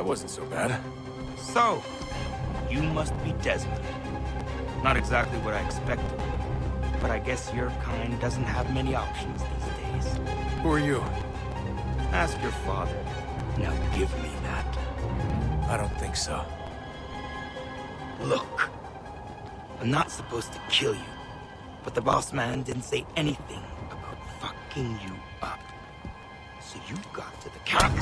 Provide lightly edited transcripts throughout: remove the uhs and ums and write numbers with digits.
wasn't so bad. So, you must be Desmond. Not exactly what I expected, but I guess your kind doesn't have many options these days. Who are you? Ask your father. Now give me that. I don't think so. Look, I'm not supposed to kill you, but the boss man didn't say anything about fucking you up. So you got to the counter.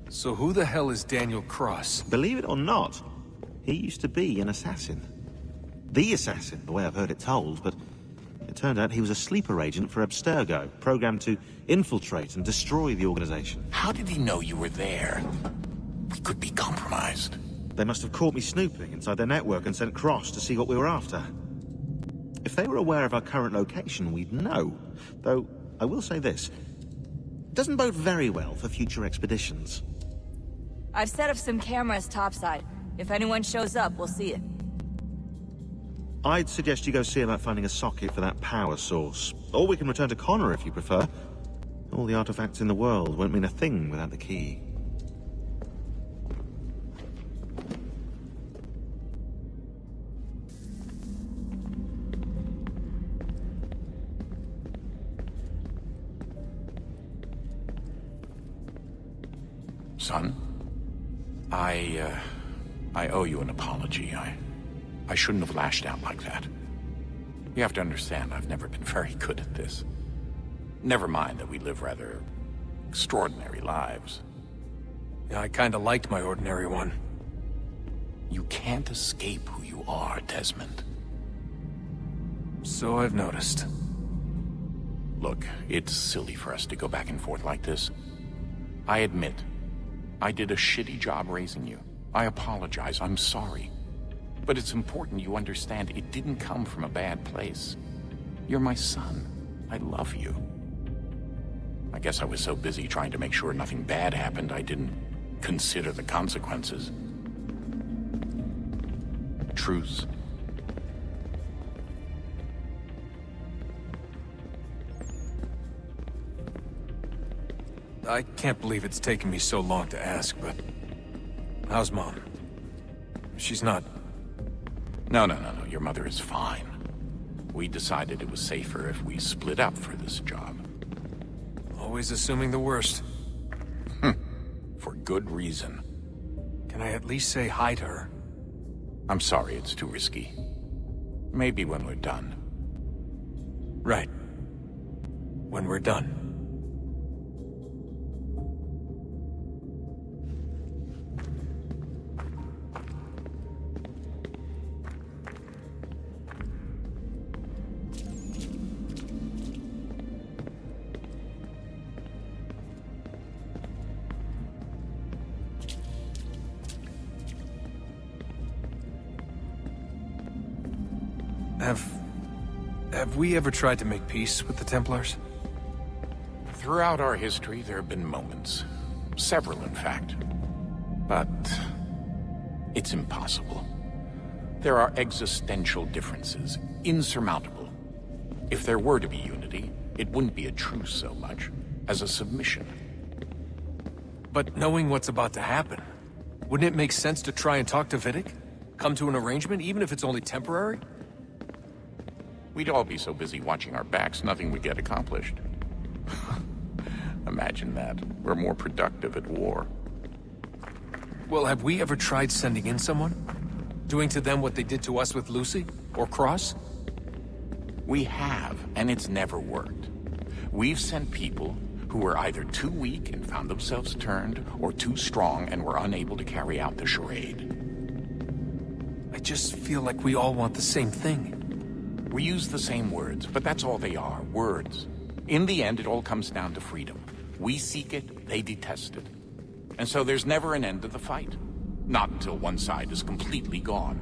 So who the hell is Daniel Cross? Believe it or not, he used to be an assassin. The assassin, the way I've heard it told, but it turned out he was a sleeper agent for Abstergo, programmed to infiltrate and destroy the organization. How did he know you were there? We could be compromised. They must have caught me snooping inside their network and sent Cross to see what we were after. If they were aware of our current location, we'd know. Though, I will say this. It doesn't bode very well for future expeditions. I've set up some cameras topside. If anyone shows up, we'll see it. I'd suggest you go see about finding a socket for that power source. Or we can return to Connor if you prefer. All the artifacts in the world won't mean a thing without the key. Son, I owe you an apology. I shouldn't have lashed out like that. You have to understand, I've never been very good at this. Never mind that we live rather extraordinary lives. Yeah, I kinda liked my ordinary one. You can't escape who you are, Desmond. So I've noticed. Look, it's silly for us to go back and forth like this. I admit, I did a shitty job raising you. I apologize, I'm sorry. But it's important you understand it didn't come from a bad place. You're my son. I love you. I guess I was so busy trying to make sure nothing bad happened, I didn't consider the consequences. Truce. I can't believe it's taken me so long to ask, but... how's Mom? She's not... No. Your mother is fine. We decided it was safer if we split up for this job. Always assuming the worst. For good reason. Can I at least say hi to her? I'm sorry, it's too risky. Maybe when we're done. Right. When we're done. Have we ever tried to make peace with the Templars? Throughout our history, there have been moments. Several, in fact. But... it's impossible. There are existential differences, insurmountable. If there were to be unity, it wouldn't be a truce so much as a submission. But knowing what's about to happen, wouldn't it make sense to try and talk to Vidic? Come to an arrangement, even if it's only temporary? We'd all be so busy watching our backs, nothing would get accomplished. Imagine that. We're more productive at war. Well, have we ever tried sending in someone? Doing to them what they did to us with Lucy? Or Cross? We have, and it's never worked. We've sent people who were either too weak and found themselves turned, or too strong and were unable to carry out the charade. I just feel like we all want the same thing. We use the same words, but that's all they are, words. In the end, it all comes down to freedom. We seek it, they detest it. And so there's never an end to the fight. Not until one side is completely gone.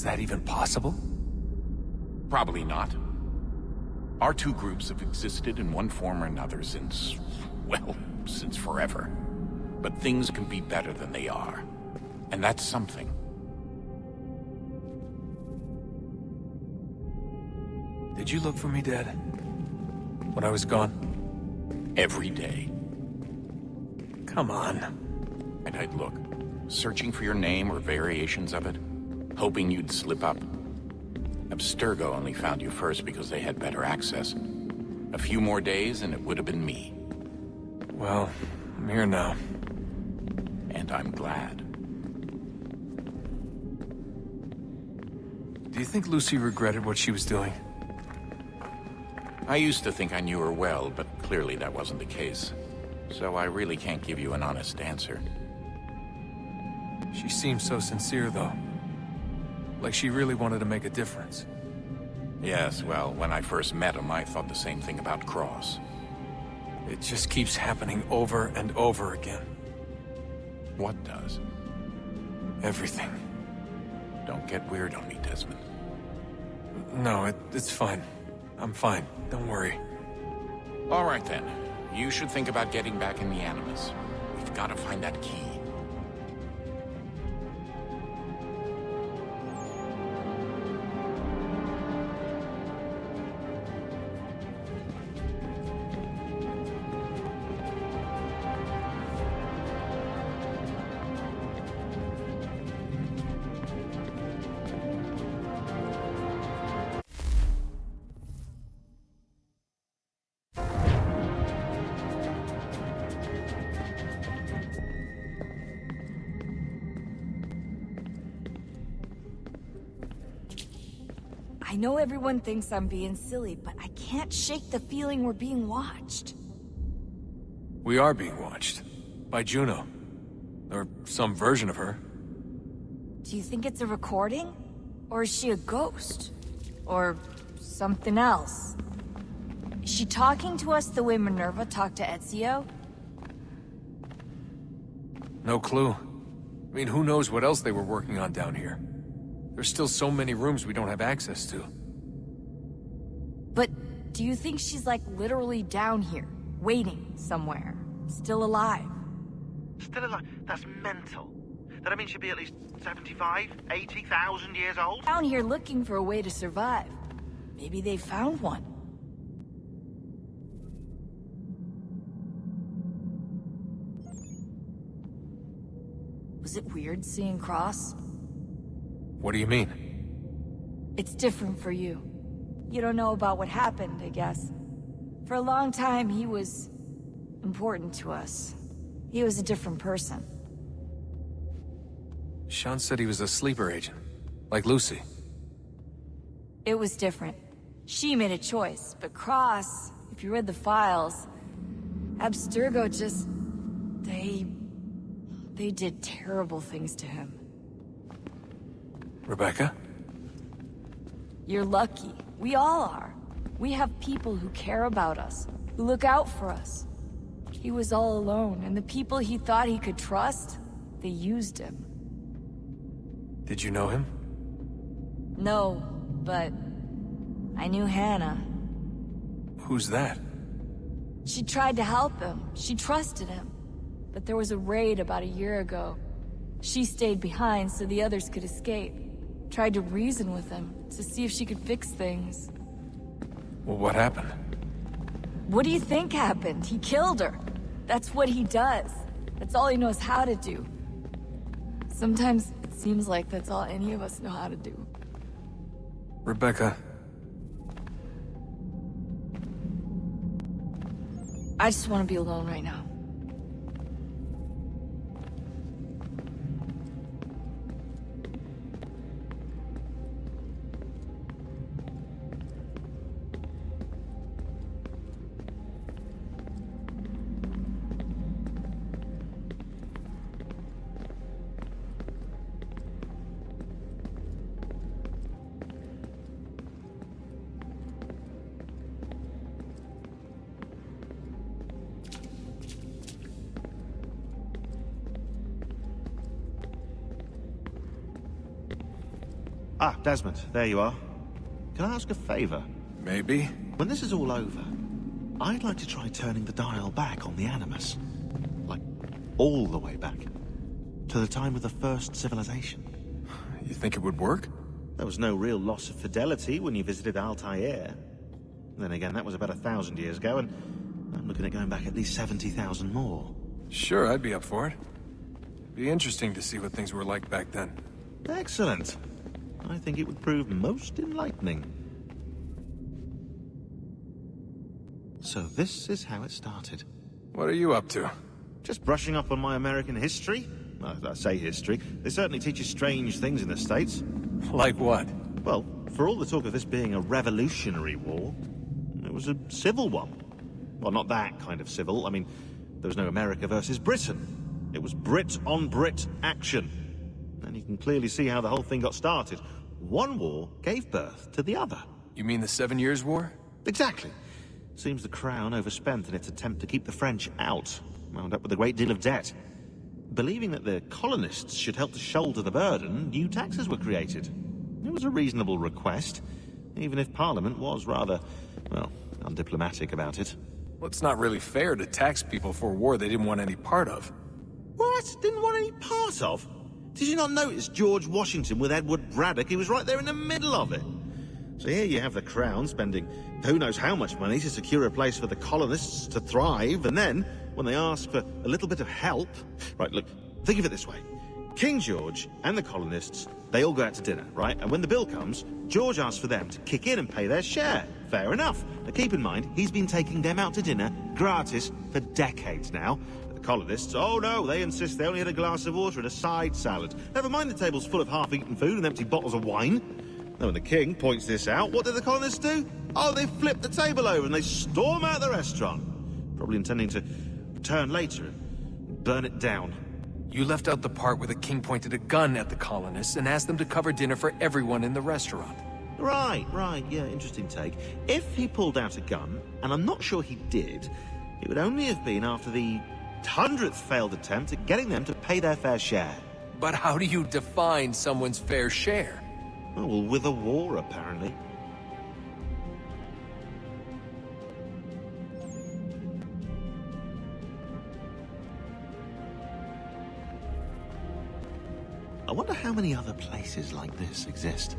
Is that even possible? Probably not. Our two groups have existed in one form or another since, well, since forever. But things can be better than they are. And that's something. Did you look for me, Dad? When I was gone? Every day. Come on. And I'd look, searching for your name or variations of it, hoping you'd slip up. Abstergo only found you first because they had better access. A few more days and it would have been me. Well, I'm here now. And I'm glad. Do you think Lucy regretted what she was doing? I used to think I knew her well, but clearly that wasn't the case. So I really can't give you an honest answer. She seemed so sincere, though. Like she really wanted to make a difference. Yes, well, when I first met him, I thought the same thing about Cross. It just keeps happening over and over again. What does? Everything. Don't get weird on me, Desmond. No, it's fine. I'm fine. Don't worry. All right, then. You should think about getting back in the Animus. We've got to find that key. I know everyone thinks I'm being silly, but I can't shake the feeling we're being watched. We are being watched. By Juno. Or some version of her. Do you think it's a recording? Or is she a ghost? Or something else? Is she talking to us the way Minerva talked to Ezio? No clue. I mean, who knows what else they were working on down here? There's still so many rooms we don't have access to. But do you think she's like literally down here, waiting somewhere, still alive? Still alive? That's mental. That I mean she'd be at least 75, 80,000 years old? Down here looking for a way to survive. Maybe they found one. Was it weird seeing Cross? What do you mean? It's different for you. You don't know about what happened, I guess. For a long time, he was important to us. He was a different person. Sean said he was a sleeper agent. Like Lucy. It was different. She made a choice, but Cross, if you read the files, Abstergo just... They did terrible things to him. Rebecca? You're lucky. We all are. We have people who care about us, who look out for us. He was all alone, and the people he thought he could trust, they used him. Did you know him? No, but I knew Hannah. Who's that? She tried to help him. She trusted him. But there was a raid about a year ago. She stayed behind so the others could escape. Tried to reason with him, to see if she could fix things. Well, what happened? What do you think happened? He killed her. That's what he does. That's all he knows how to do. Sometimes it seems like that's all any of us know how to do. Rebecca. I just want to be alone right now. Ah, Desmond, there you are. Can I ask a favor? Maybe. When this is all over, I'd like to try turning the dial back on the Animus. Like, all the way back. To the time of the first civilization. You think it would work? There was no real loss of fidelity when you visited Altair. Then again, that was about 1,000 years ago, and I'm looking at going back at least 70,000 more. Sure, I'd be up for it. Be interesting to see what things were like back then. Excellent. I think it would prove most enlightening. So this is how it started. What are you up to? Just brushing up on my American history. Well, I say history. They certainly teach you strange things in the States. Like what? Well, for all the talk of this being a revolutionary war, it was a civil one. Well, not that kind of civil. I mean, there was no America versus Britain. It was Brit on Brit action. And you can clearly see how the whole thing got started. One war gave birth to the other. You mean the 7 Years' War? Exactly. Seems the Crown overspent in its attempt to keep the French out, wound up with a great deal of debt. Believing that the colonists should help to shoulder the burden, new taxes were created. It was a reasonable request, even if Parliament was rather, well, undiplomatic about it. Well, it's not really fair to tax people for a war they didn't want any part of. What? Didn't want any part of? Did you not notice George Washington with Edward Braddock? He was right there in the middle of it. So here you have the Crown spending who knows how much money to secure a place for the colonists to thrive, and then, when they ask for a little bit of help... Right, look, think of it this way. King George and the colonists, they all go out to dinner, right? And when the bill comes, George asks for them to kick in and pay their share. Fair enough. But keep in mind, he's been taking them out to dinner gratis for decades now. The colonists, oh no, they insist they only had a glass of water and a side salad. Never mind the table's full of half-eaten food and empty bottles of wine. Now, when the king points this out, what do the colonists do? Oh, they flip the table over and they storm out the restaurant. Probably intending to return later and burn it down. You left out the part where the king pointed a gun at the colonists and asked them to cover dinner for everyone in the restaurant. Right, yeah, interesting take. If he pulled out a gun, and I'm not sure he did, it would only have been after the 100th failed attempt at getting them to pay their fair share. But how do you define someone's fair share? Oh, well, with a war, apparently. I wonder how many other places like this exist.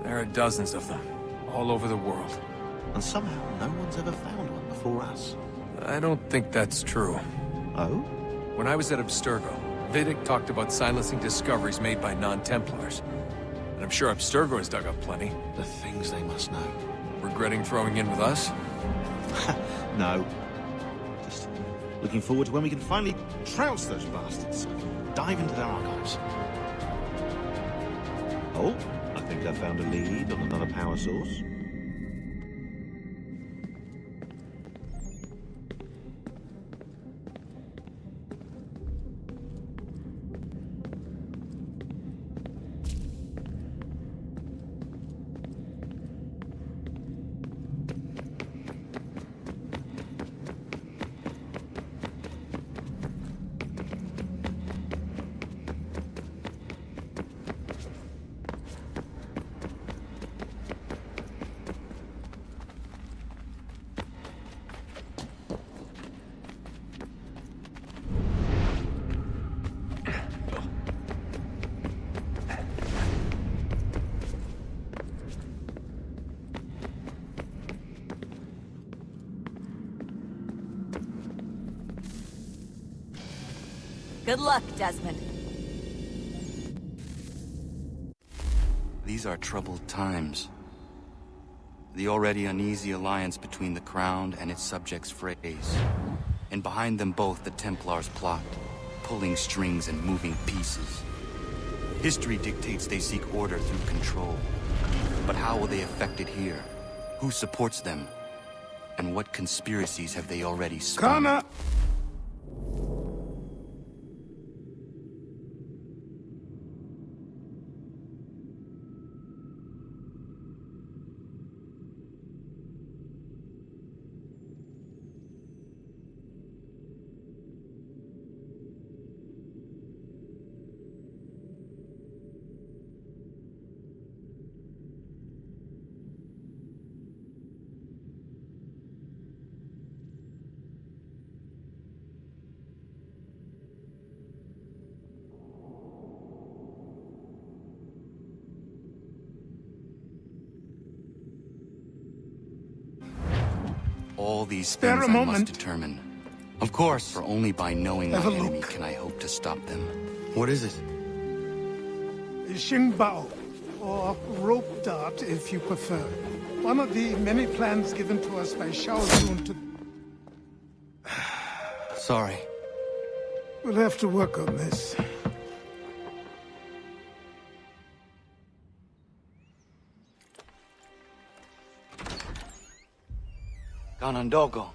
There are dozens of them, all over the world. And somehow no one's ever found one before us. I don't think that's true. Oh? When I was at Abstergo, Vidic talked about silencing discoveries made by non-Templars. And I'm sure Abstergo has dug up plenty. The things they must know. Regretting throwing in with us? No. Just looking forward to when we can finally trounce those bastards. Dive into their archives. Oh, I think I found a lead on another power source. Good luck, Desmond. These are troubled times. The already uneasy alliance between the Crown and its subjects frays. And behind them both the Templars plot, pulling strings and moving pieces. History dictates they seek order through control. But how will they affect it here? Who supports them? And what conspiracies have they already spun? Connor! all these Spare things a I must moment. determine. Of course, for only by knowing my Have a enemy look. can I hope to stop them. What is it? Xingbao, or rope dart if you prefer. One of the many plans given to us by Shao Zun to... Sorry. We'll have to work on this. Ganondogo,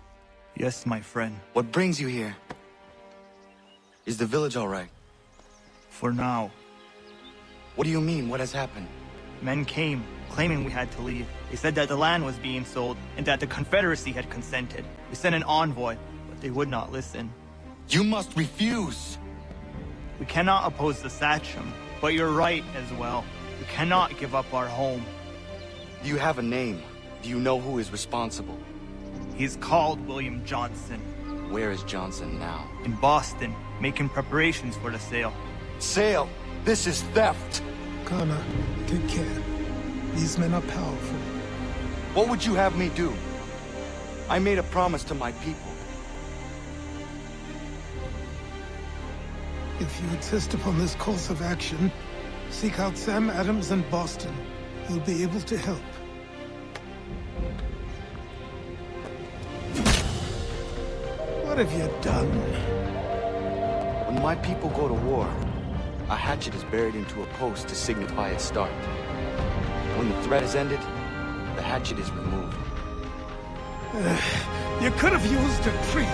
Yes, my friend. what brings you here? Is the village all right? For now. What do you mean? What has happened? Men came, claiming we had to leave. They said that the land was being sold, and that the Confederacy had consented. We sent an envoy, but they would not listen. You must refuse! We cannot oppose the Sachem, but you're right as well. We cannot give up our home. Do you have a name? Do you know who is responsible? He's called William Johnson. Where is Johnson now? In Boston, making preparations for the sale. Sale! This is theft! Kana, take care. These men are powerful. What would you have me do? I made a promise to my people. If you insist upon this course of action, seek out Sam Adams in Boston. He'll be able to help. What have you done? When my people go to war, a hatchet is buried into a post to signify its start. When the threat is ended, the hatchet is removed. You could have used a tree.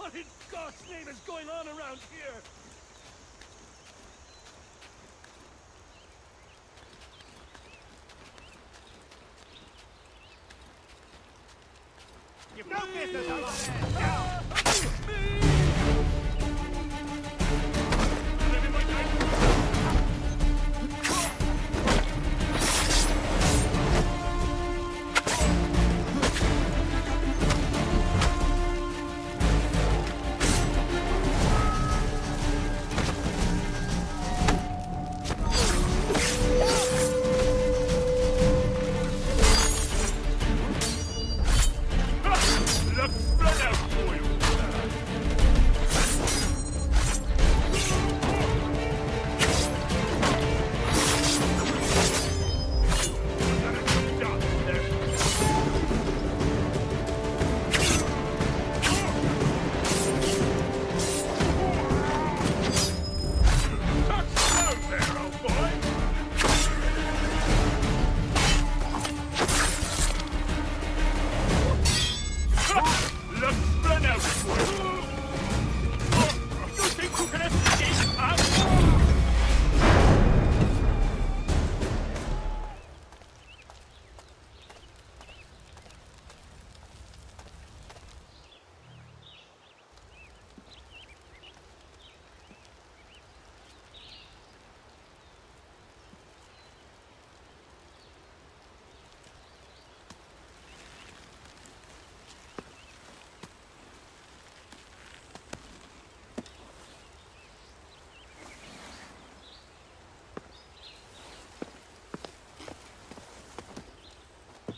What in God's name is going on around here? You've no business along there!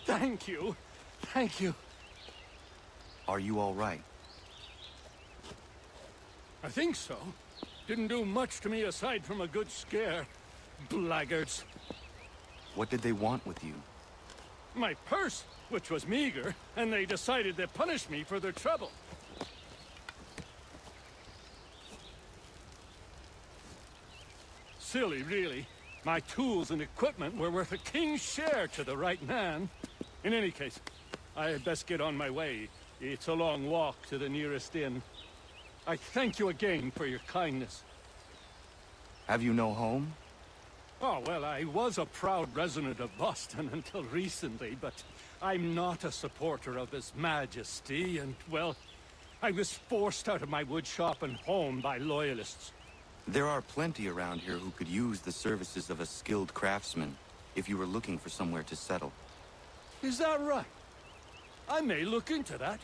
Thank you. Thank you. Are you all right? I think so. Didn't do much to me aside from a good scare. Blackguards. What did they want with you? My purse, which was meager, and they decided to punish me for their trouble. Silly, really. My tools and equipment were worth a king's share to the right man. In any case, I had best get on my way. It's a long walk to the nearest inn. I thank you again for your kindness. Have you no home? Oh, well, I was a proud resident of Boston until recently, but I'm not a supporter of His Majesty, and, well, I was forced out of my woodshop and home by loyalists. There are plenty around here who could use the services of a skilled craftsman if you were looking for somewhere to settle. Is that right? I may look into that.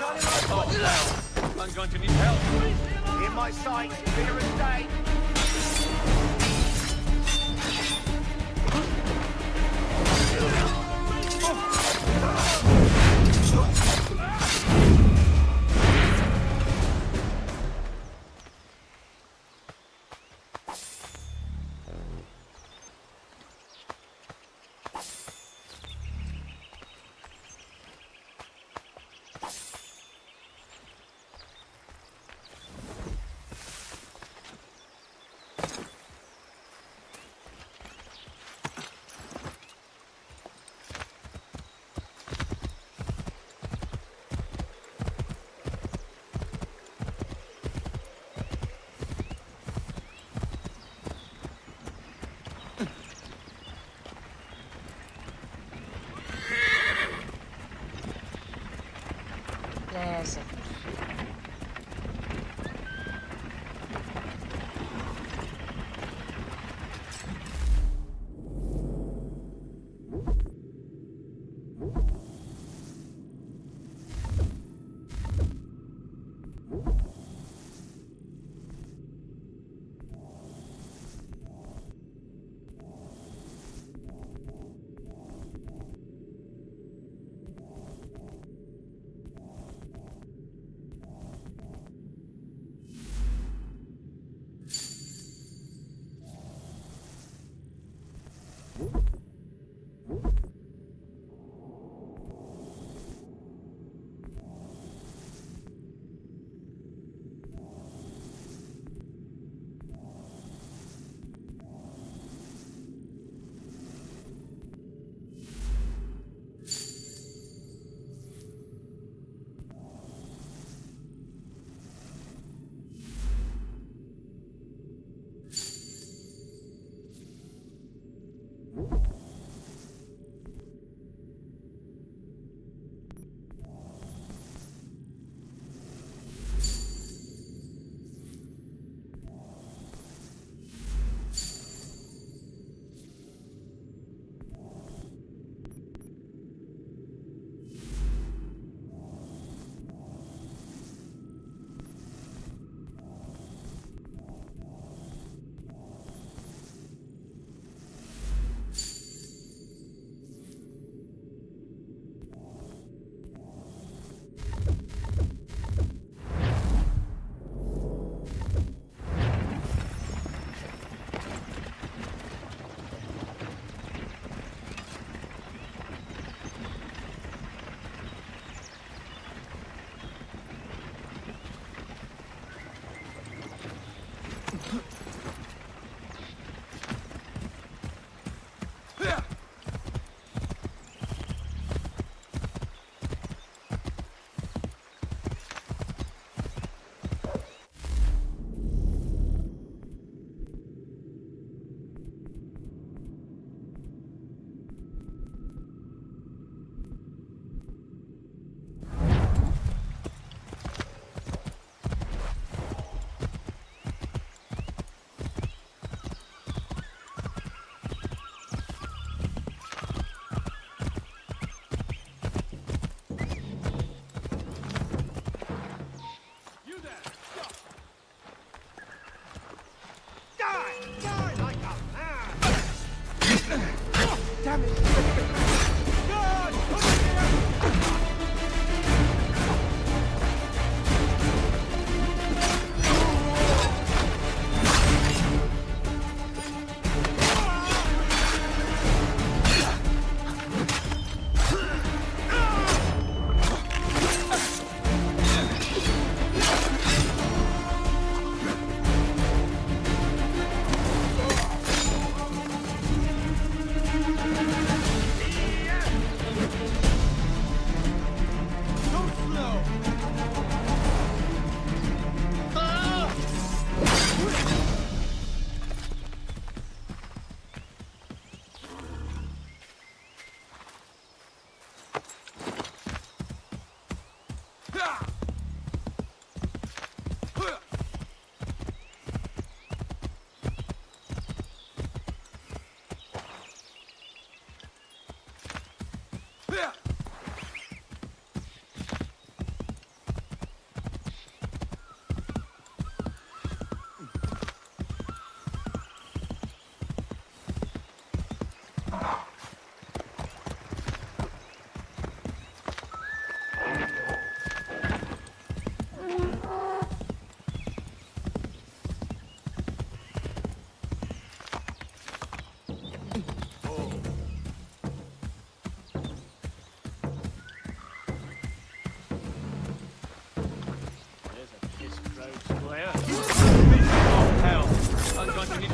I'm going to need help. In my sight, clear as day. Yes.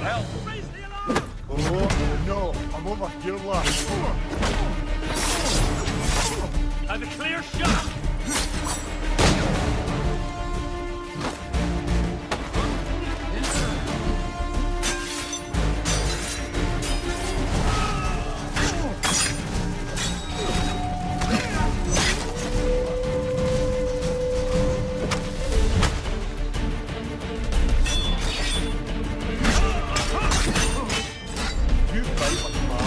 Help! Oh, no, I'm over here, lad. Have a clear shot! You fight like a man.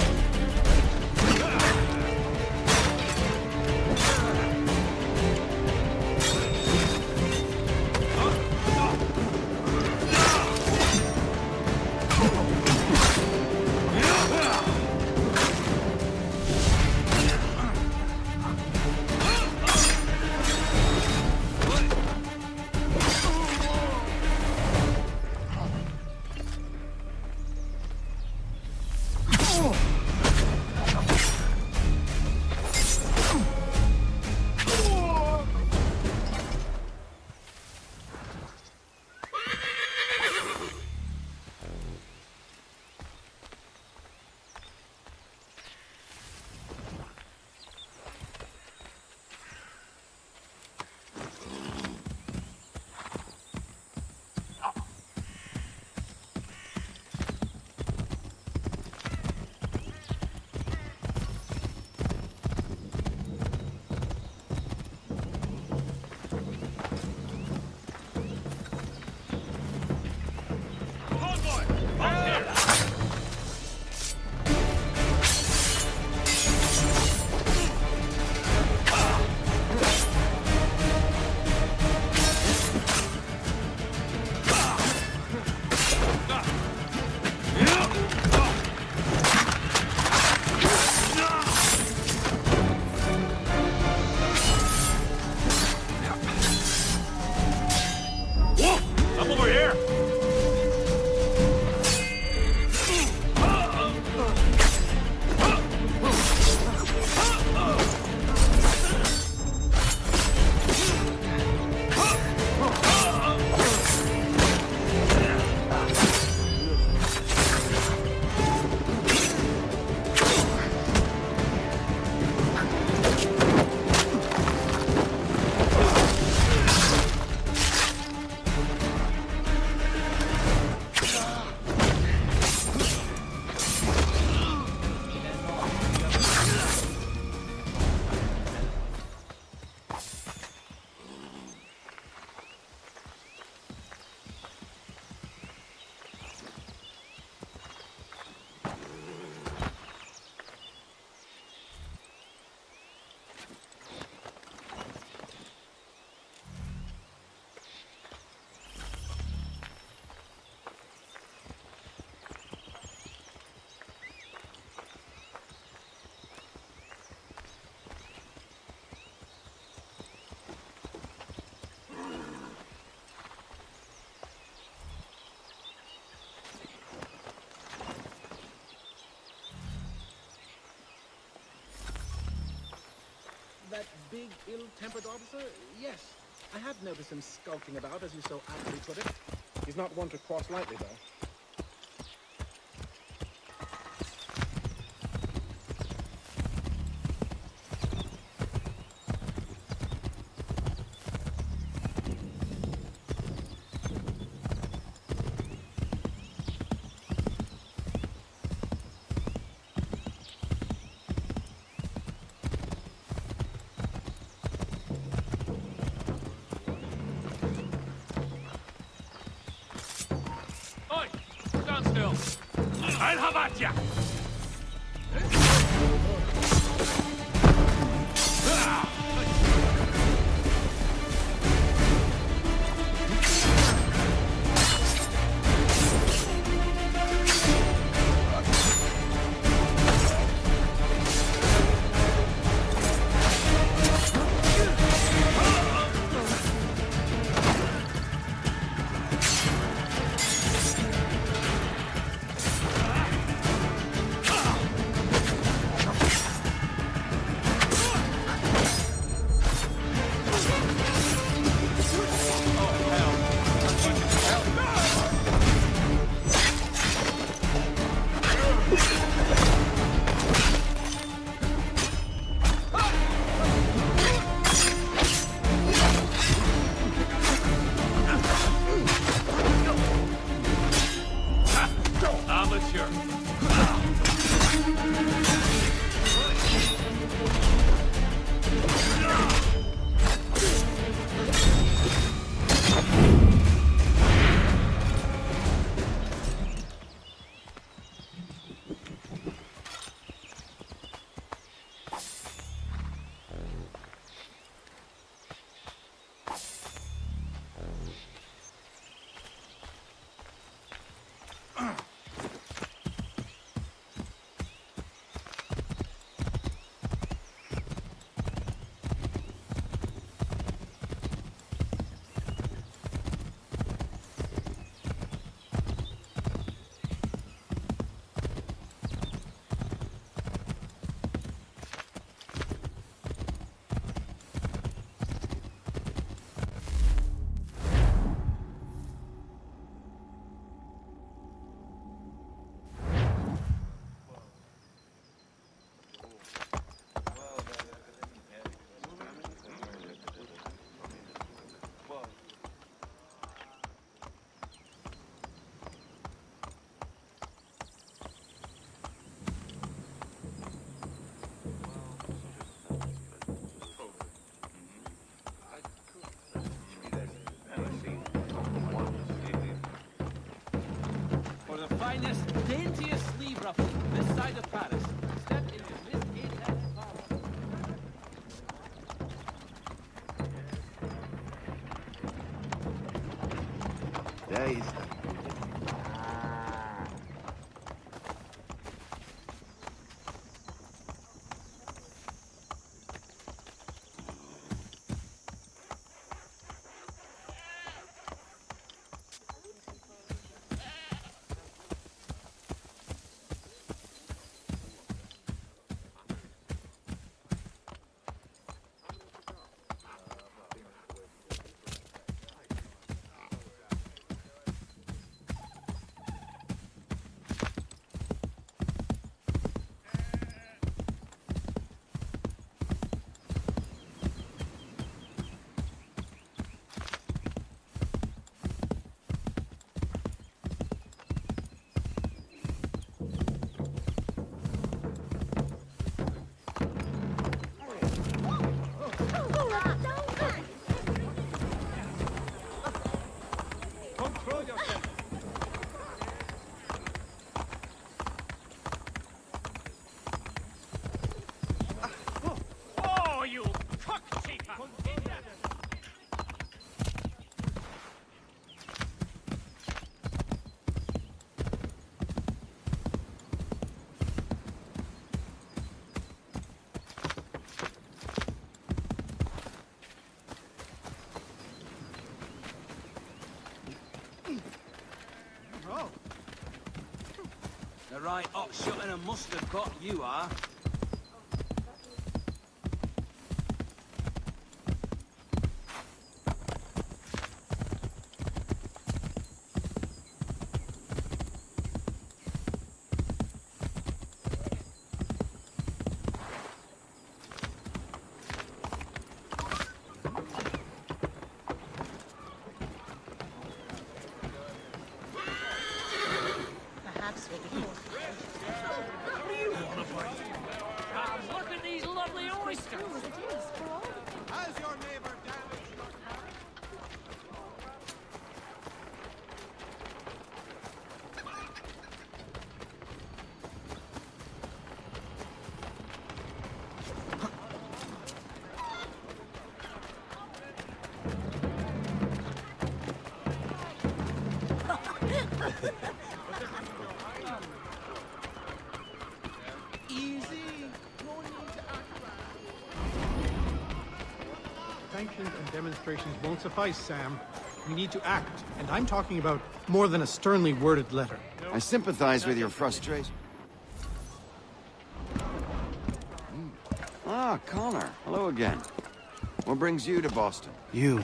Up over here! That big, ill-tempered officer? Yes. I have noticed him skulking about, as you so aptly put it. He's not one to cross lightly, though. Oi! Stand still! I'll have at ya! finest, daintiest sleeve ruffle this side of Paris. Step into Miss Kate parlor. There is. The right hot shot and a mustard pot you are. Look at these lovely oysters! How's your neighbor damaged? Sanctions and demonstrations won't suffice, Sam. We need to act, and I'm talking about more than a sternly worded letter. I sympathize with your frustration. Ah, Connor. Hello again. What brings you to Boston? You.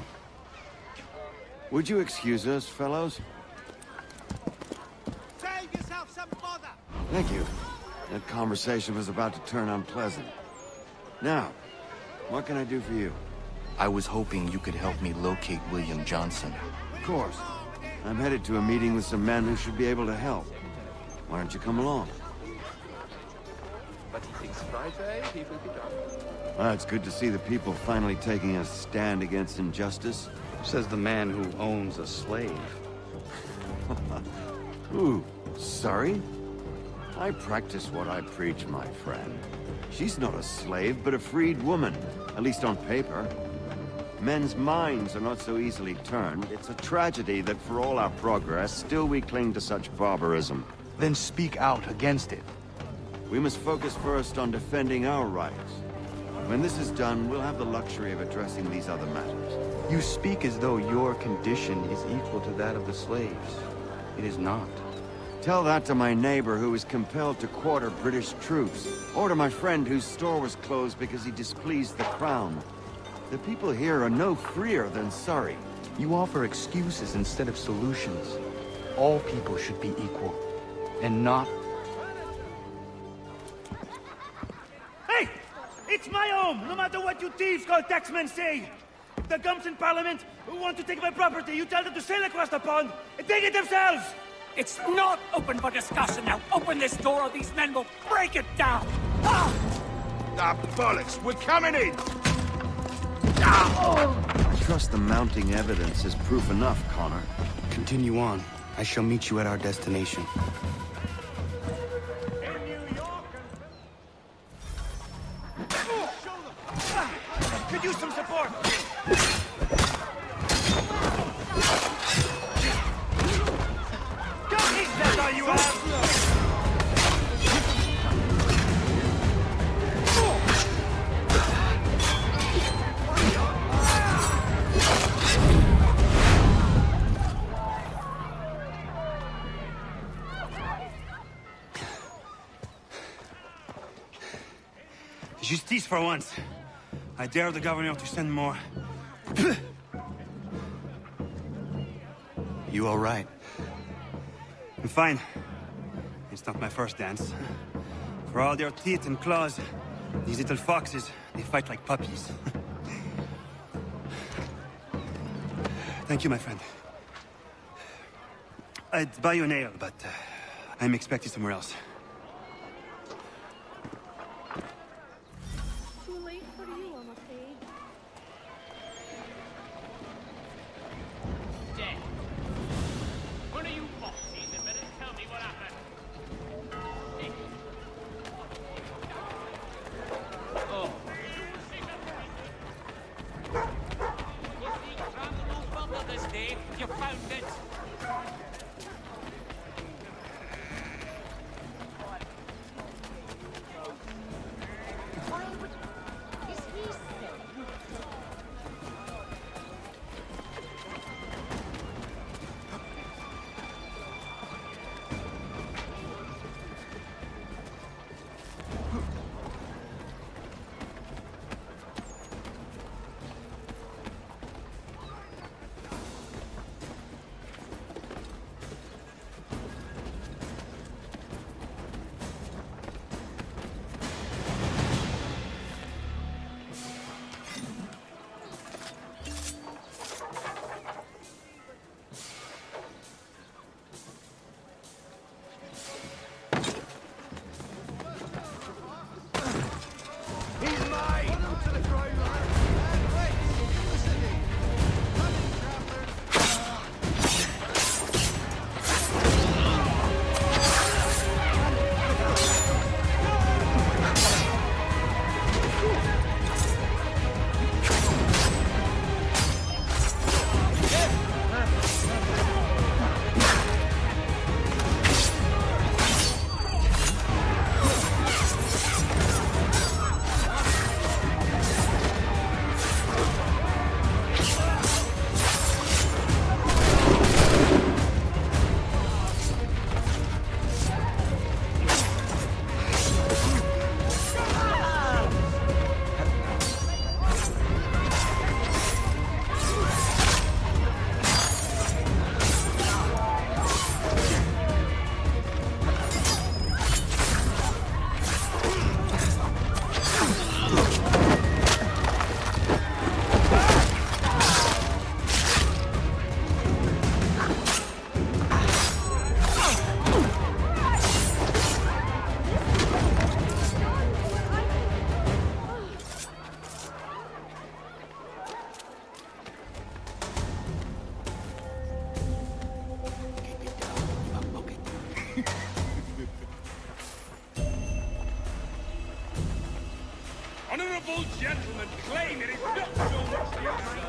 Would you excuse us, fellows? Save yourself some bother! Thank you. That conversation was about to turn unpleasant. Now, what can I do for you? I was hoping you could help me locate William Johnson. Of course. I'm headed to a meeting with some men who should be able to help. Why don't you come along? But he thinks Friday he will be done. Well, it's good to see the people finally taking a stand against injustice. Says the man who owns a slave. Ooh, sorry? I practice what I preach, my friend. She's not a slave, but a freed woman, at least on paper. Men's minds are not so easily turned. It's a tragedy that for all our progress, still we cling to such barbarism. Then speak out against it. We must focus first on defending our rights. When this is done, we'll have the luxury of addressing these other matters. You speak as though your condition is equal to that of the slaves. It is not. Tell that to my neighbor who was compelled to quarter British troops, or to my friend whose store was closed because he displeased the crown. The people here are no freer than Surrey. You offer excuses instead of solutions. All people should be equal, and not... Hey! It's my home, no matter what you thieves called taxmen say! If the gums in Parliament who want to take my property, you tell them to sail across the pond and take it themselves! It's not open for discussion now. Open this door or these men will break it down. Ah! Ah, bollocks! We're coming in! I trust the mounting evidence is proof enough, Connor. Continue on. I shall meet you at our destination. Could use some support. Don't eat that, all you have. Justice for once. I dare the governor to send more. You all right? I'm fine. It's not my first dance. For all their teeth and claws, these little foxes, they fight like puppies. Thank you, my friend. I'd buy you an ale, but I'm expected somewhere else. Too late for you, I'm afraid. Dead. One of you foxes had better tell me what happened. Oh. You think Crandall will bother this day? You found it. Honorable gentlemen, claim it is not so much the issue.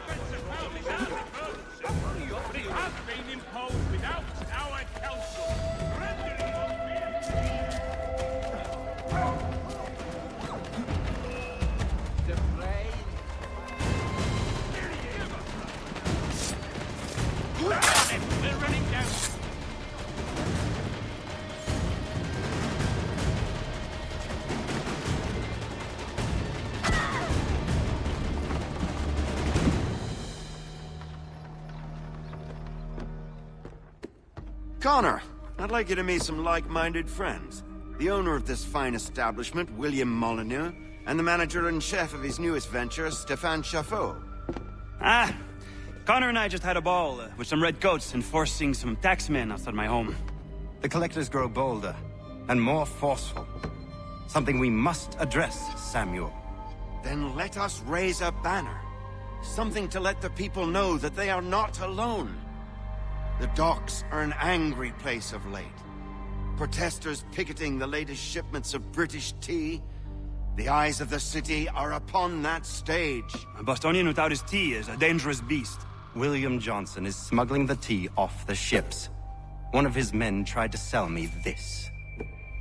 Principalities and dependencies. They have been imposed without our counsel, rendering us the brain. We're running down. Connor, I'd like you to meet some like-minded friends. The owner of this fine establishment, William Molyneux, and the manager and chef of his newest venture, Stéphane Chaffeau. Ah, Connor and I just had a ball with some redcoats enforcing some taxmen outside my home. The collectors grow bolder and more forceful. Something we must address, Samuel. Then let us raise a banner. Something to let the people know that they are not alone. The docks are an angry place of late. Protesters picketing the latest shipments of British tea, The eyes of the city are upon that stage. A Bostonian without his tea is a dangerous beast. William Johnson is smuggling the tea off the ships. One of his men tried to sell me this.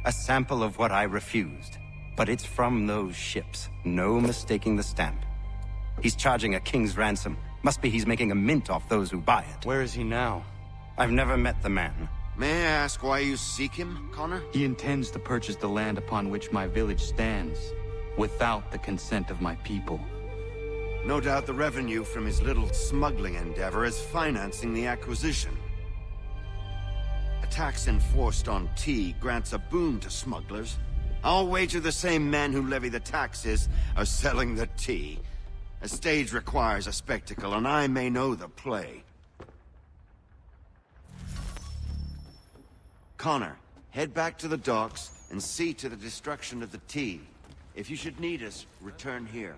A sample of what I refused. But it's from those ships. No mistaking the stamp. He's charging a king's ransom. Must be he's making a mint off those who buy it. Where is he now? I've never met the man. May I ask why you seek him, Connor? He intends to purchase the land upon which my village stands, without the consent of my people. No doubt the revenue from his little smuggling endeavor is financing the acquisition. A tax enforced on tea grants a boon to smugglers. I'll wager the same men who levy the taxes are selling the tea. A stage requires a spectacle, and I may know the play. Connor, head back to the docks and see to the destruction of the tea. If you should need us, return here.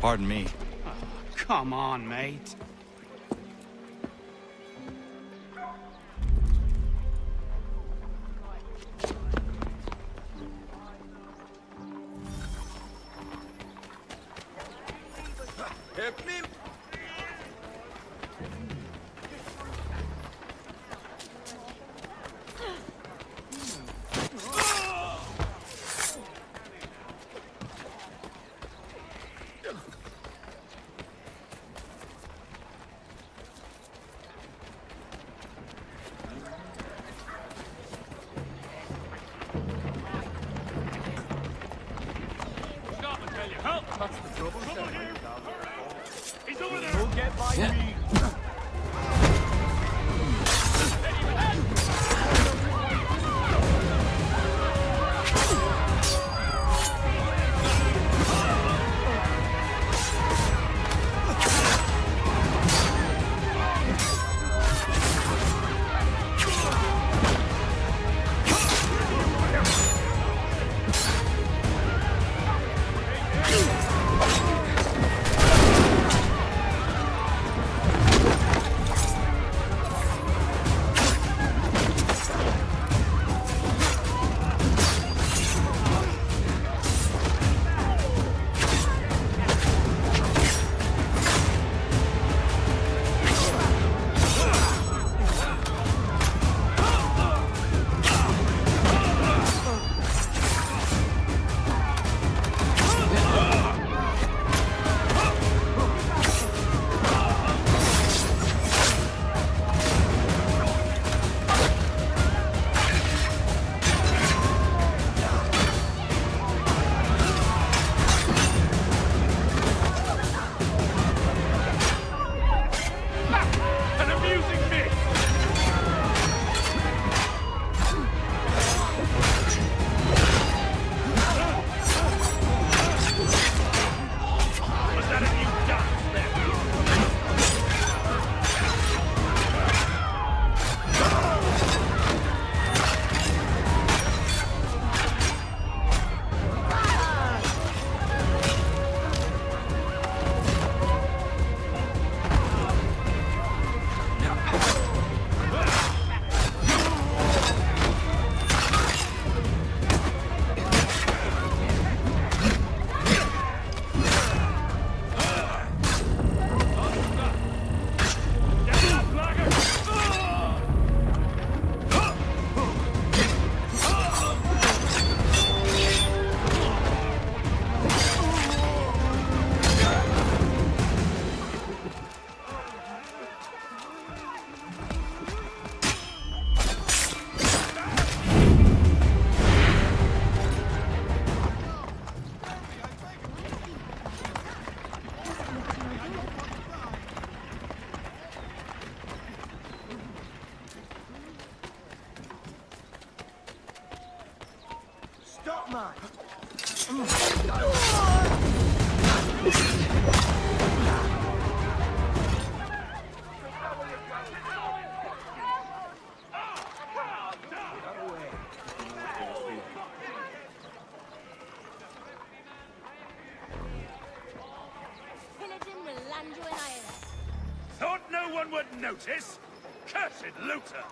Pardon me. Oh, come on, mate. He's over there! Go get by me! notice? Cursed looter!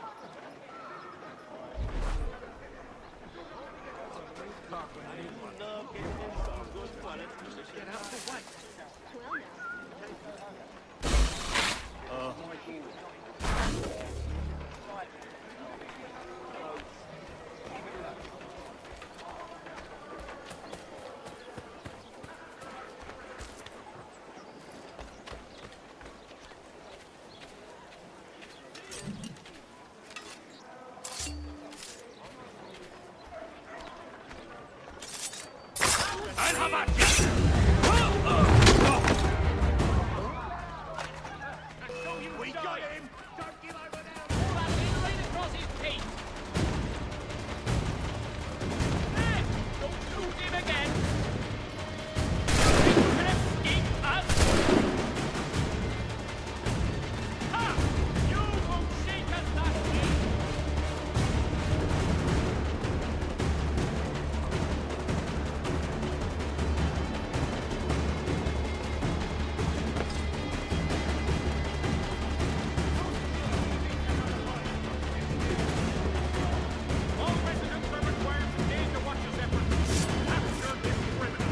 We got him! Don't give over now! Right across his teeth! Hey! Don't shoot him again! You can escape us! Ha! You won't shake us that way! All residents are required to aid the Watcher's efforts to capture this criminal.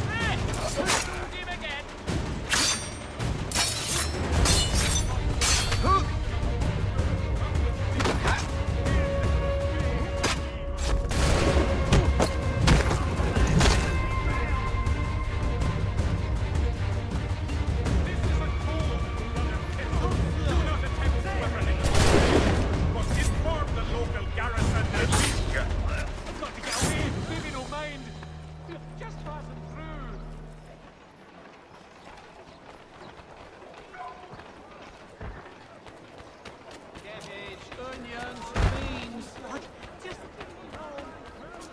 Hey! Don't shoot him again! This is a call, Brother Kettle. Do not attempt weaponry. But inform the local garrison that I've got to get away. Maybe don't mind. Just passing through. Cabbage, onions, beans. What? Just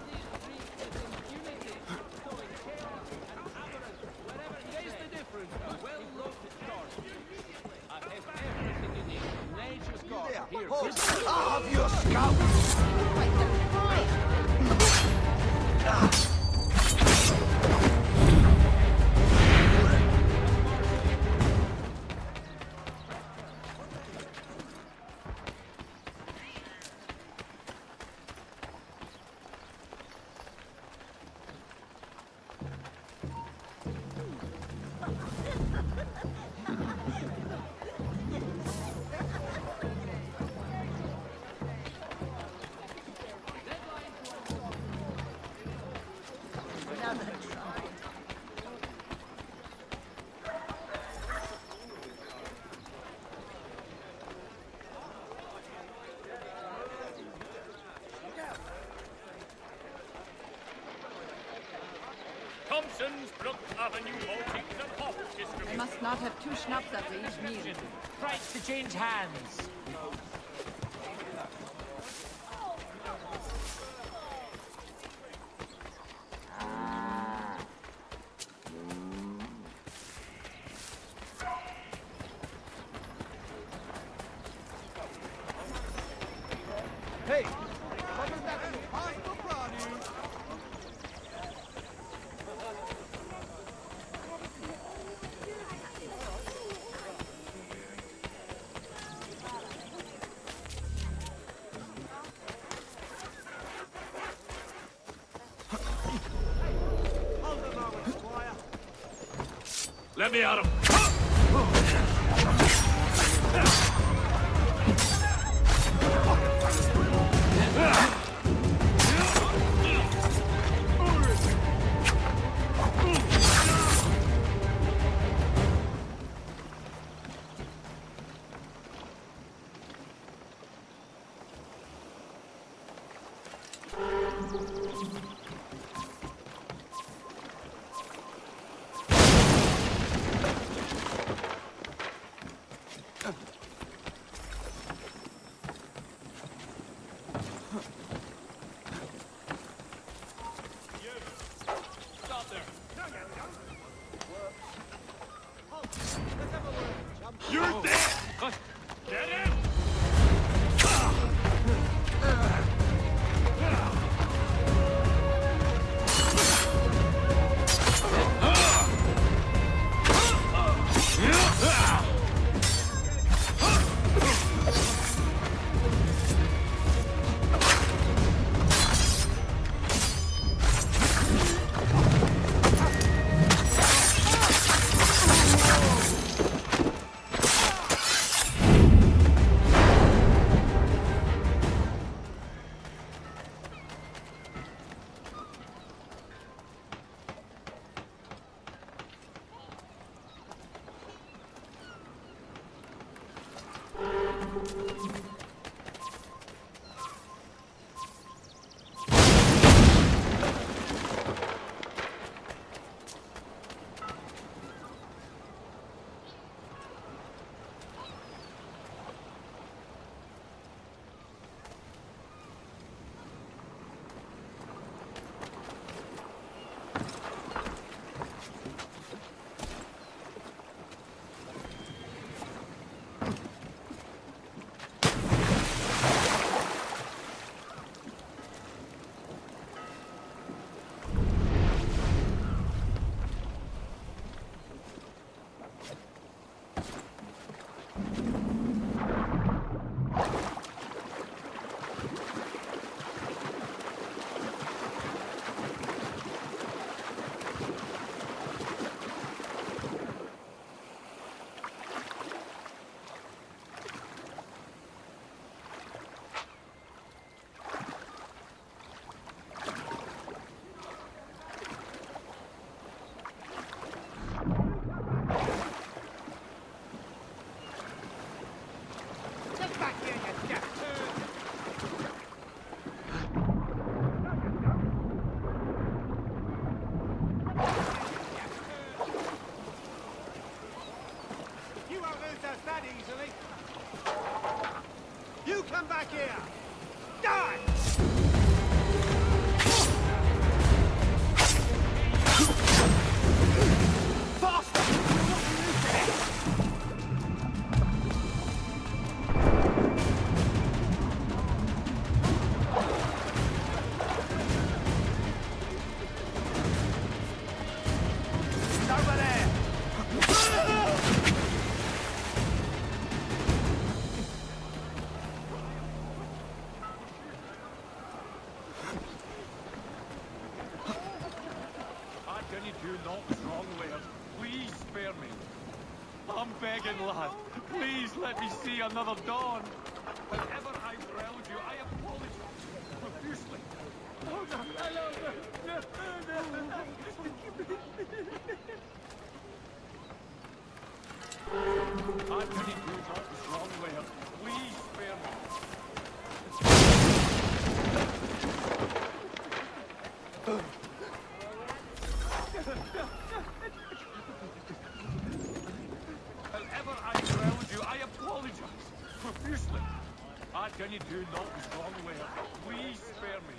these creatures impunity, sowing chaos and avarice wherever. Taste the difference. A well-roasted corn. I have everything you need. Nature's garden. Here. I'll have your scalp! Thompson's Brook Avenue Maltings and Hops distribution. I must not have two schnapps after each meal. Price to change hands. Hey! Coming back to Pasta Produce! Let me out of... Stop there. You're there! Get him! come back here! Die! Let me see another dawn. However I failed you, I apologize profusely. Oh, no, I pity you not the wrong way. Please spare me. However I failed you, I apologize profusely. I can you do not the wrong way. Please spare me.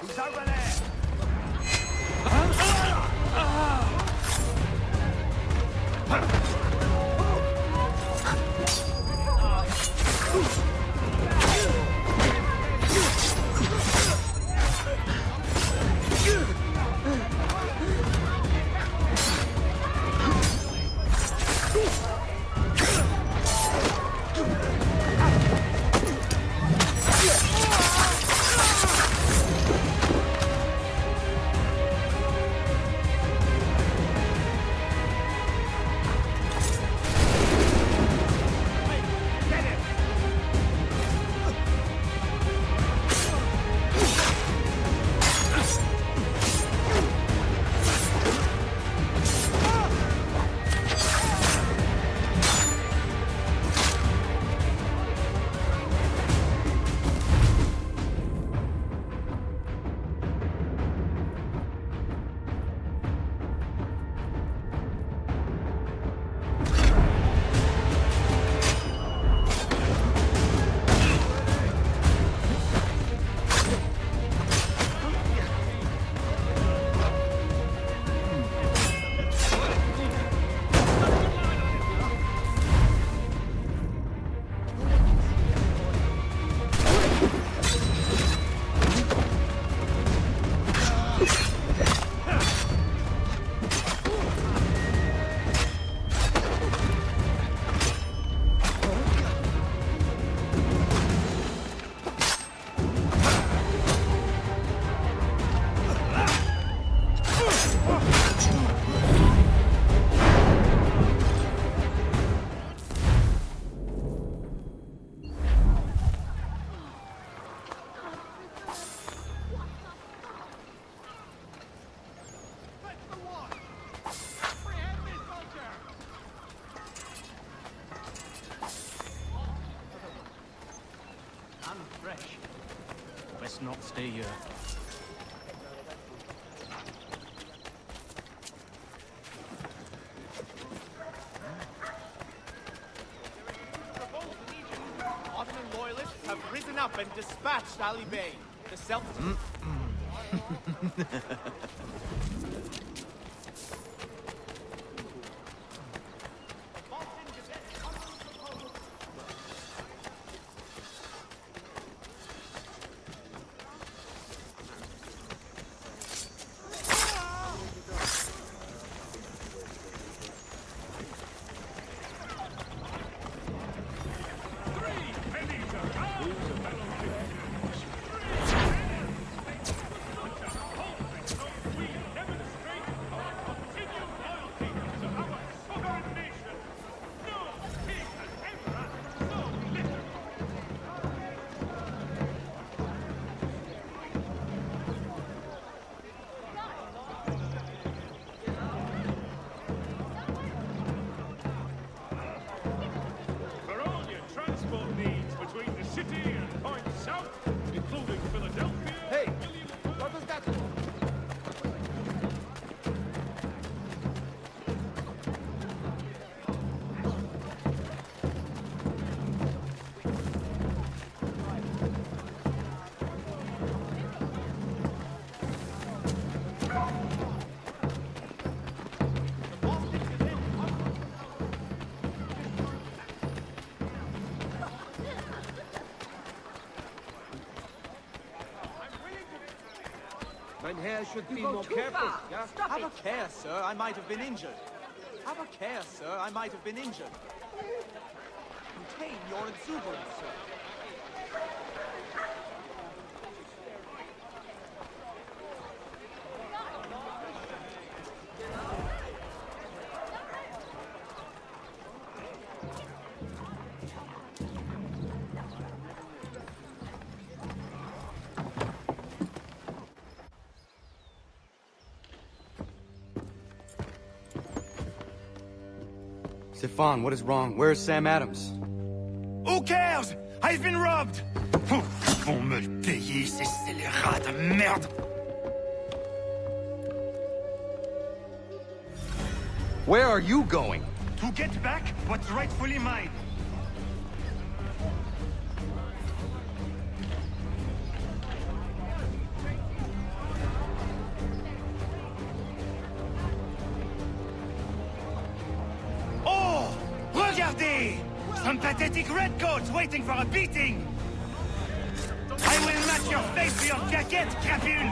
Who's over there? Best not stay here. Ottoman loyalists have risen up and dispatched Ali Bey. The self... Mein Herr should be go more too careful. far. Yeah? Stop Have it. a care, sir. I might have been injured. Have a care, sir. I might have been injured. Contain your exuberance, sir. Stefan, what is wrong? Where is Sam Adams? Who cares? I've been robbed! Ils vont me le payer, ces scélérats de merde! Where are you going? To get back what's rightfully mine. Oh! Regardez! Some pathetic redcoats waiting for a beating! I will match your face to your jacket, crapule!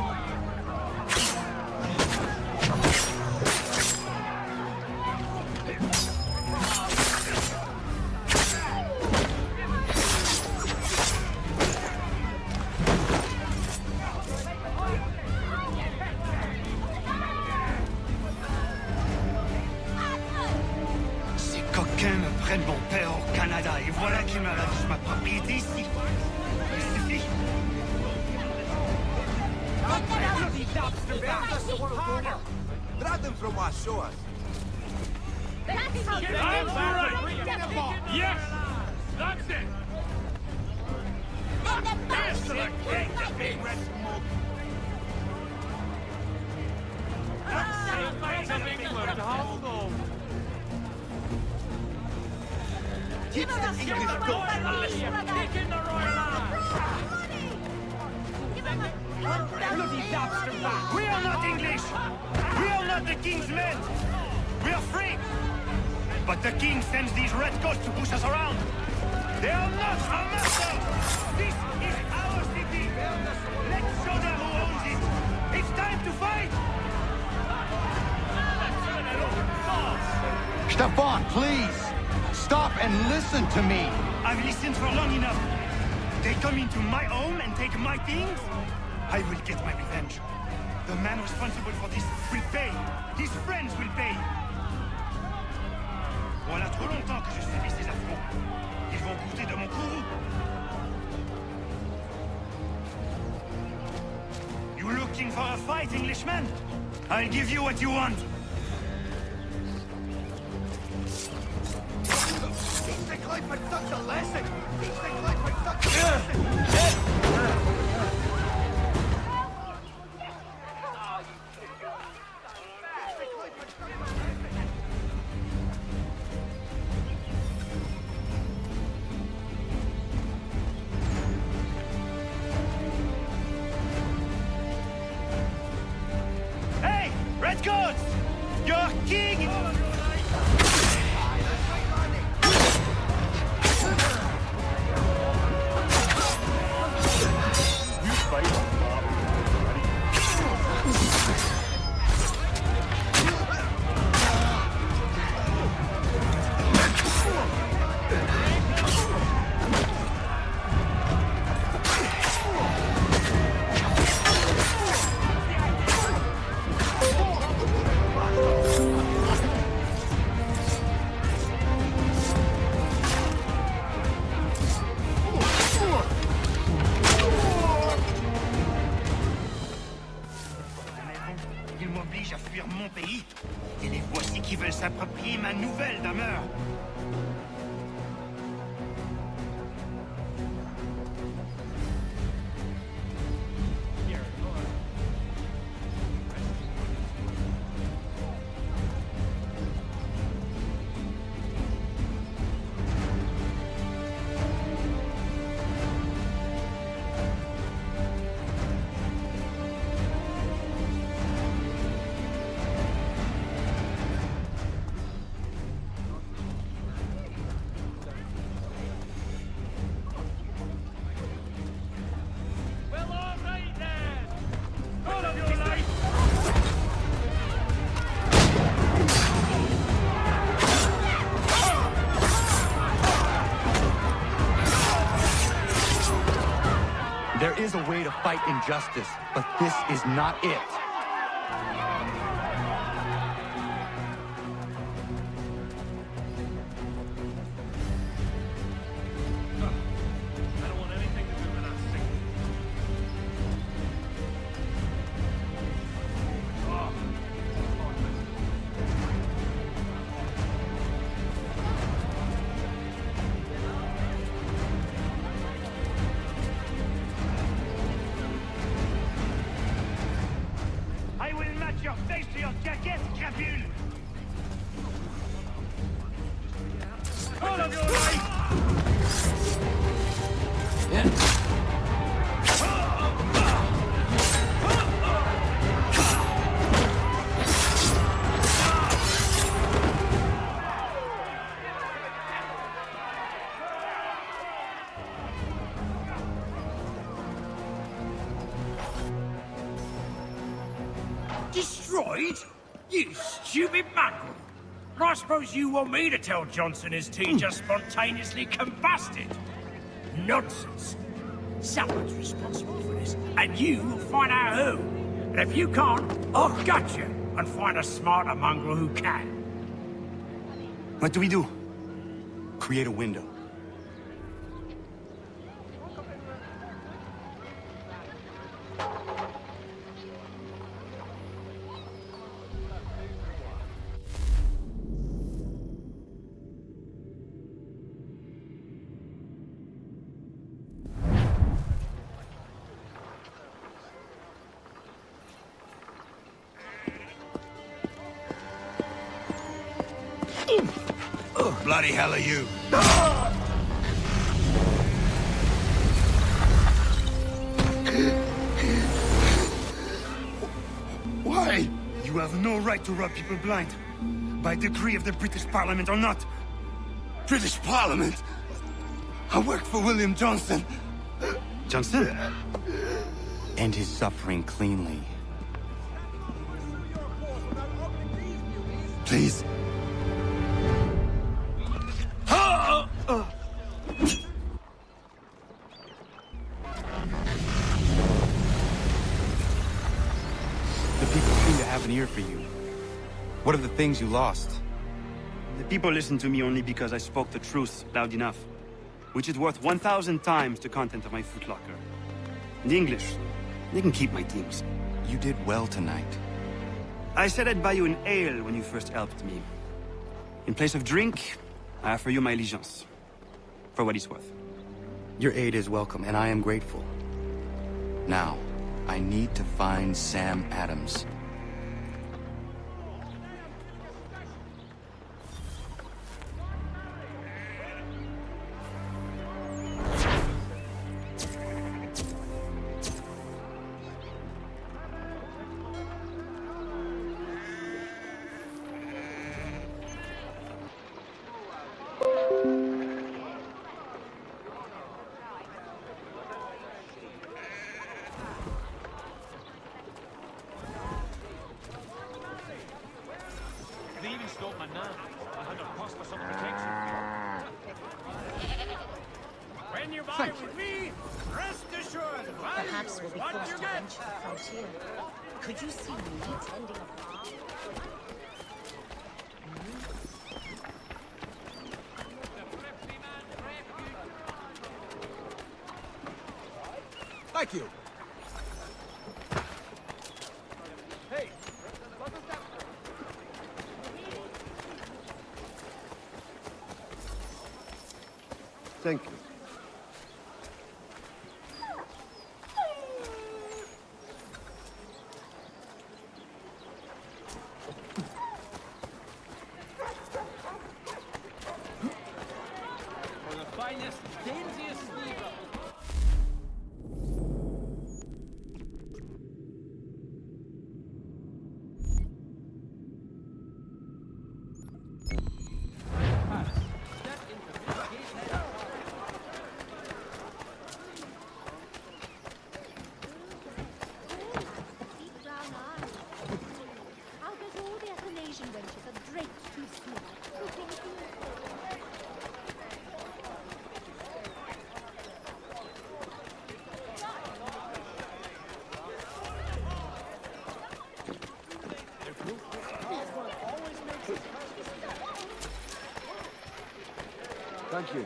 Ces coquins me prennent mon père au Canada et voilà qu'ils me ravissent ma propriété ici. Il suffit. Drag them from our shores. That's right! Yes! That's it! There's the king, the big red smoke! That's a big one! Teach the English goat! Kick in the royal We are not English! We are not the king's men! We are free! But the king sends these redcoats to push us around! They are not our master! This is our city! Let's show them who owns it! It's time to fight! Stefan, please! Stop and listen to me! I've listened for long enough. They come into my home and take my things? I will get my revenge. The man responsible for this will pay. His friends will pay. Voilà trop longtemps que je subis ces affronts. Ils vont goûter de mon courroux. You looking for a fight, Englishman? I'll give you what you want. Teach the Clifford Ducks a lesson! Teach the Clifford Ducks a lesson! Hey, redcoats! Your king! Ils m'obligent à fuir mon pays. Et les voici qui veulent s'approprier ma nouvelle demeure. fight injustice, but this is not it. I will match your face to your jacket, crapule! All of your life! Destroyed? You stupid mongrel! And I suppose you want me to tell Johnson his tea just spontaneously combusted? Nonsense. Someone's responsible for this, and you will find out who. And if you can't, I'll gut you and find a smarter mongrel who can. What do we do? Create a window. Bloody hell are you? Why? You have no right to rob people blind. By decree of the British Parliament or not. British Parliament? I work for William Johnson. Johnson? End his suffering cleanly. Please. The people seem to have an ear for you. What are the things you lost? The people listen to me only because I spoke the truth loud enough. Which is worth 1,000 times the content of my footlocker. The English, they can keep my teams. You did well tonight. I said I'd buy you an ale when you first helped me. In place of drink, I offer you my allegiance. For what it's worth. Your aid is welcome, and I am grateful. Now, I need to find Sam Adams. They even stopped my nan. I had her cost for some protection. When you buy with me, rest assured, Perhaps we'll be what forced you to get. venture the frontier. Could you see me tending a farm? Thank you. Hey, Thank you. For the finest, daintiest sneaker. Thank you.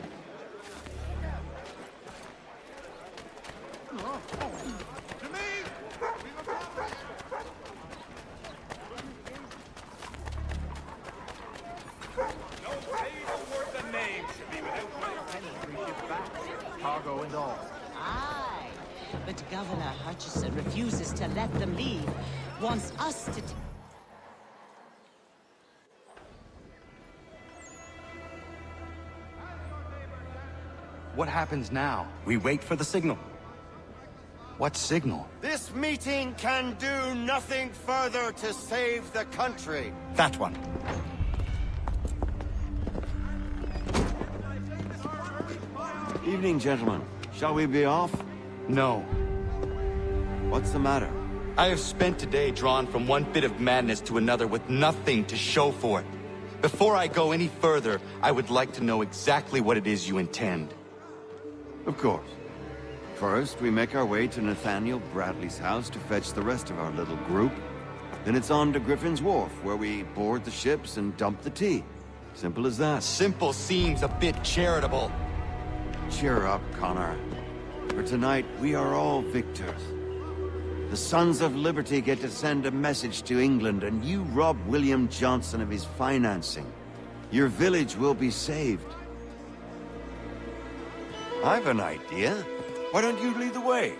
Cargo and all. Aye. But Governor Hutchison refuses to let them leave. Wants us to... What happens now? We wait for the signal. What signal? This meeting can do nothing further to save the country. That one. Evening, gentlemen. Shall we be off? No. What's the matter? I have spent today drawn from one bit of madness to another with nothing to show for it. Before I go any further, I would like to know exactly what it is you intend. Of course. First, we make our way to Nathaniel Bradley's house to fetch the rest of our little group. Then it's on to Griffin's Wharf, where we board the ships and dump the tea. Simple as that. Simple seems a bit charitable. Cheer up, Connor. For tonight, we are all victors. The Sons of Liberty get to send a message to England, and you rob William Johnson of his financing. Your village will be saved. I've an idea. Why don't you lead the way?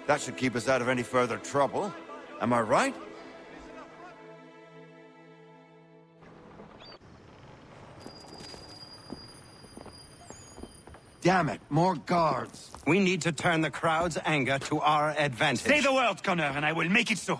That should keep us out of any further trouble. Am I right? Damn it, more guards. We need to turn the crowd's anger to our advantage. Say the word, Connor, and I will make it so.